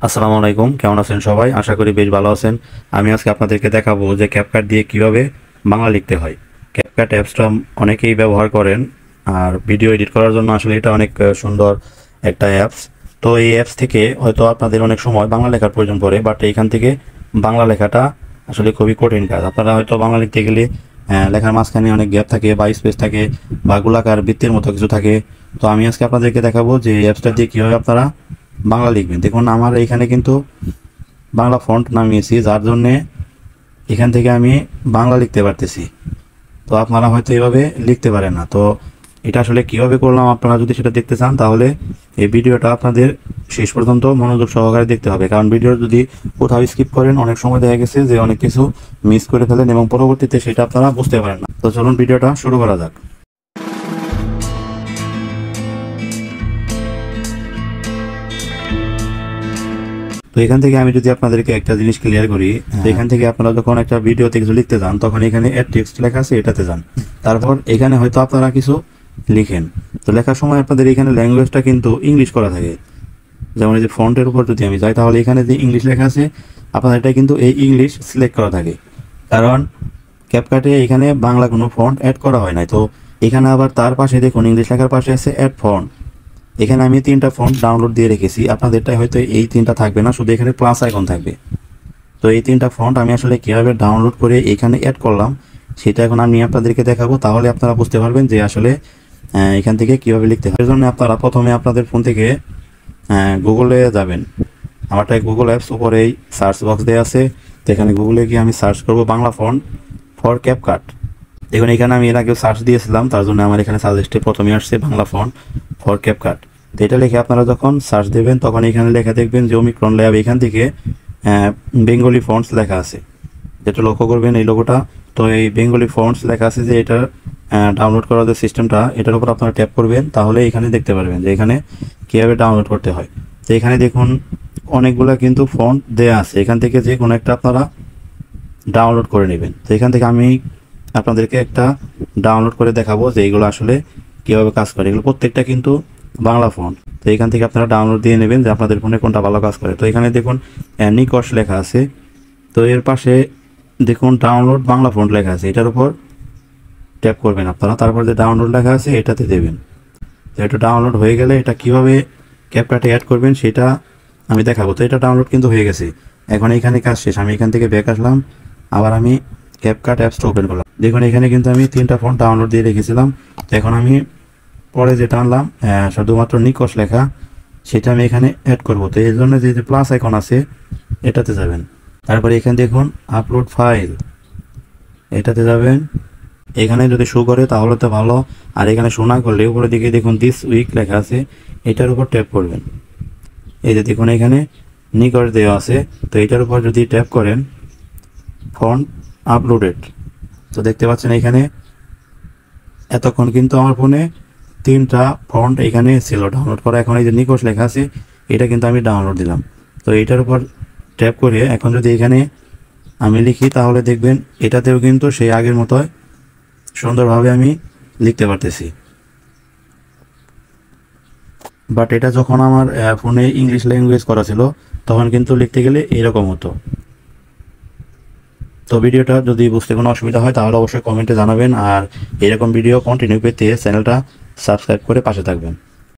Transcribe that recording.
আসসালামু আলাইকুম, কেমন আছেন সবাই? আশা করি বেশ ভালো আছেন। আমি আজকে আপনাদেরকে দেখাবো যে ক্যাপকাট দিয়ে কিভাবে বাংলা লিখতে হয়। ক্যাপকাট অ্যাপসটা অনেকেই ব্যবহার করেন, আর ভিডিও এডিট করার জন্য আসলে এটা অনেক সুন্দর একটা অ্যাপস। তো এই অ্যাপস থেকে হয়তো আপনাদের অনেক সময় বাংলা লেখার প্রয়োজন পড়ে, বাট এইখান থেকে বাংলা লেখাটা আসলে খুবই কঠিন কাজ। আপনারা হয়তো বাংলা লিখতে গেলে লেখার মাঝখানে অনেক গ্যাপ থাকে বা স্পেস থাকে বা গোলাকার বৃত্তের মতো কিছু থাকে। তো আমি আজকে আপনাদেরকে দেখাবো যে এই অ্যাপসটা দিয়ে কীভাবে আপনারা বাংলা লিখবেন। দেখুন, আমার এখানে কিন্তু বাংলা ফন্ট নামিয়েছি, যার জন্যে এখান থেকে আমি বাংলা লিখতে পারতেছি। তো আপনারা হয়তো এভাবে লিখতে পারেন না। তো এটা আসলে কিভাবে করলাম, আপনারা যদি সেটা দেখতে চান তাহলে এই ভিডিওটা আপনাদের শেষ পর্যন্ত মনোযোগ সহকারে দেখতে হবে, কারণ ভিডিও যদি কোথাও স্কিপ করেন অনেক সময় দেখা গেছে যে অনেক কিছু মিস করে ফেলেন এবং পরবর্তীতে সেটা আপনারা বুঝতে পারেন না। তো চলুন ভিডিওটা শুরু করা যাক। তো এখান থেকে আমি যদি আপনাদেরকে একটা জিনিস ক্লিয়ার করি, এখান থেকে আপনারা যখন একটা ভিডিওতে কিছু লিখতে যান তখন এখানে অ্যাড টেক্সট লেখা আছে, এটাতে যান। তারপর এখানে হয়তো আপনারা কিছু লিখেন, তো লেখার সময় আপনাদের এখানে ল্যাঙ্গুয়েজটা কিন্তু ইংলিশ করা থাকে। যেমন এই যে ফন্টের উপর যদি আমি যাই, তাহলে এখানে যে ইংলিশ লেখা আছে আপনাদের এটা কিন্তু এই ইংলিশ সিলেক্ট করা থাকে, কারণ ক্যাপকাটে এখানে বাংলা কোনো ফন্ট অ্যাড করা হয় নাই। তো এখানে আবার তার পাশে দেখুন ইংলিশ লেখার পাশে আছে অ্যাড ফন্ট। এখানে আমি 3টা ফন্ট ডাউনলোড দিয়ে রেখেছি, আপনাদেরটাই হয়তো এই 3টা থাকবে না, শুধু এখানে প্লাস আইকন থাকবে। তো এই 3টা ফন্ট আমি আসলে কীভাবে ডাউনলোড করে এখানে অ্যাড করলাম সেটা এখন আমি আপনাদেরকে দেখাবো, তাহলে আপনারা বুঝতে পারবেন যে আসলে এখান থেকে কীভাবে লিখতে হয়। এর জন্য আপনারা প্রথমে আপনাদের ফোন থেকে গুগলে যাবেন। আমারটাই গুগল অ্যাপস, উপরেই সার্চ বক্স দেওয়া আছে। তো এখানে গুগলে গিয়ে আমি সার্চ করব বাংলা ফন্ট ফর ক্যাপকাট। দেখুন এখানে আমি এর আগেও সার্চ দিয়েছিলাম, তার জন্য আমার এখানে সাজেস্টে প্রথমে আসছে বাংলা ফন্ট ফর ক্যাপকাট। তো এটা লিখে আপনারা যখন সার্চ দেবেন তখন এখানে লেখা দেখবেন যে ওমিক্রন ল্যাব, এখান থেকে বেঙ্গলি ফন্টস লেখা আছে, যেটা লক্ষ্য করবেন এই লোগোটা। তো এই বেঙ্গলি ফন্টস লেখা আছে যে এটা ডাউনলোড করার যে সিস্টেমটা, এটার উপর আপনারা ট্যাপ করবেন, তাহলে এখানে দেখতে পারবেন যে এখানে কীভাবে ডাউনলোড করতে হয়। তো এখানে দেখুন অনেকগুলো কিন্তু ফন্ট দেয়া আছে, এখান থেকে যে কোনো একটা আপনারা ডাউনলোড করে নেবেন। তো এখান থেকে আমি আপনাদেরকে একটা ডাউনলোড করে দেখাবো যে এইগুলো আসলে কীভাবে কাজ করে। এগুলো প্রত্যেকটা কিন্তু বাংলা ফন্ট। তো এখান থেকে আপনারা ডাউনলোড দিয়ে নেবেন যে আপনাদের ফোনে কোনটা ভালো কাজ করে। তো এখানে দেখুন নিকশ লেখা আছে, তো এর পাশে দেখুন ডাউনলোড বাংলা ফন্ট লেখা আছে, এটার উপর ট্যাপ করবেন আপনারা, তারপর যে ডাউনলোড লেখা আছে এটাতে দেবেন। তো এটা ডাউনলোড হয়ে গেলে এটা কীভাবে ক্যাপকাটে অ্যাড করবেন সেটা আমি দেখাবো। তো এটা ডাউনলোড কিন্তু হয়ে গেছে, এখন এখানে কাজ শেষ। আমি এখান থেকে ব্যাক আসলাম, আবার আমি ক্যাপকাট অ্যাপসটা ওপেন করলাম। দেখুন এখানে কিন্তু আমি 3টা ফন্ট ডাউনলোড দিয়ে রেখেছিলাম। তো এখন আমি পরে যেটা আনলাম শুধুমাত্র নিকশ লেখা, সেটা আমি এখানে অ্যাড করব। তো এর জন্য যে প্লাস আইকন আছে এটাতে যাবেন, তারপরে এখানে দেখুন আপলোড ফাইল, এটাতে যাবেন। এখানে যদি শো করে তাহলে তো ভালো, আর এখানে শো না করলে উপরে দিকে দেখুন দিস উইক লেখা আছে, এটার উপর ট্যাপ করবেন। এই যে দেখুন এখানে নিকশ দেওয়া আছে, তো এটার উপর যদি ট্যাপ করেন ফন্ট আপলোডেড, তো দেখতে পাচ্ছেন এখানে এতক্ষণ কিন্তু আমার ফোনে 3টা ফন্ট এখানে ছিল ডাউনলোড করা। এখন এই যে নিকশ লেখা আছে এটা কিন্তু আমি ডাউনলোড দিলাম। তো এটার উপর ট্যাপ করে এখন যদি এখানে আমি লিখি তাহলে দেখবেন এটাতেও কিন্তু সেই আগের মতোই সুন্দরভাবে আমি লিখতে পারতেছি। বাট এটা যখন আমার ফোনে ইংলিশ ল্যাঙ্গুয়েজ করা ছিল তখন কিন্তু লিখতে গেলে এরকম হতো। তো ভিডিওটা যদি বুঝতে কোনো অসুবিধা হয় তাহলে অবশ্যই কমেন্টে জানাবেন, আর এরকম ভিডিও কন্টিনিউ পেতে চ্যানেলটা সাবস্ক্রাইব করে পাশে থাকবেন।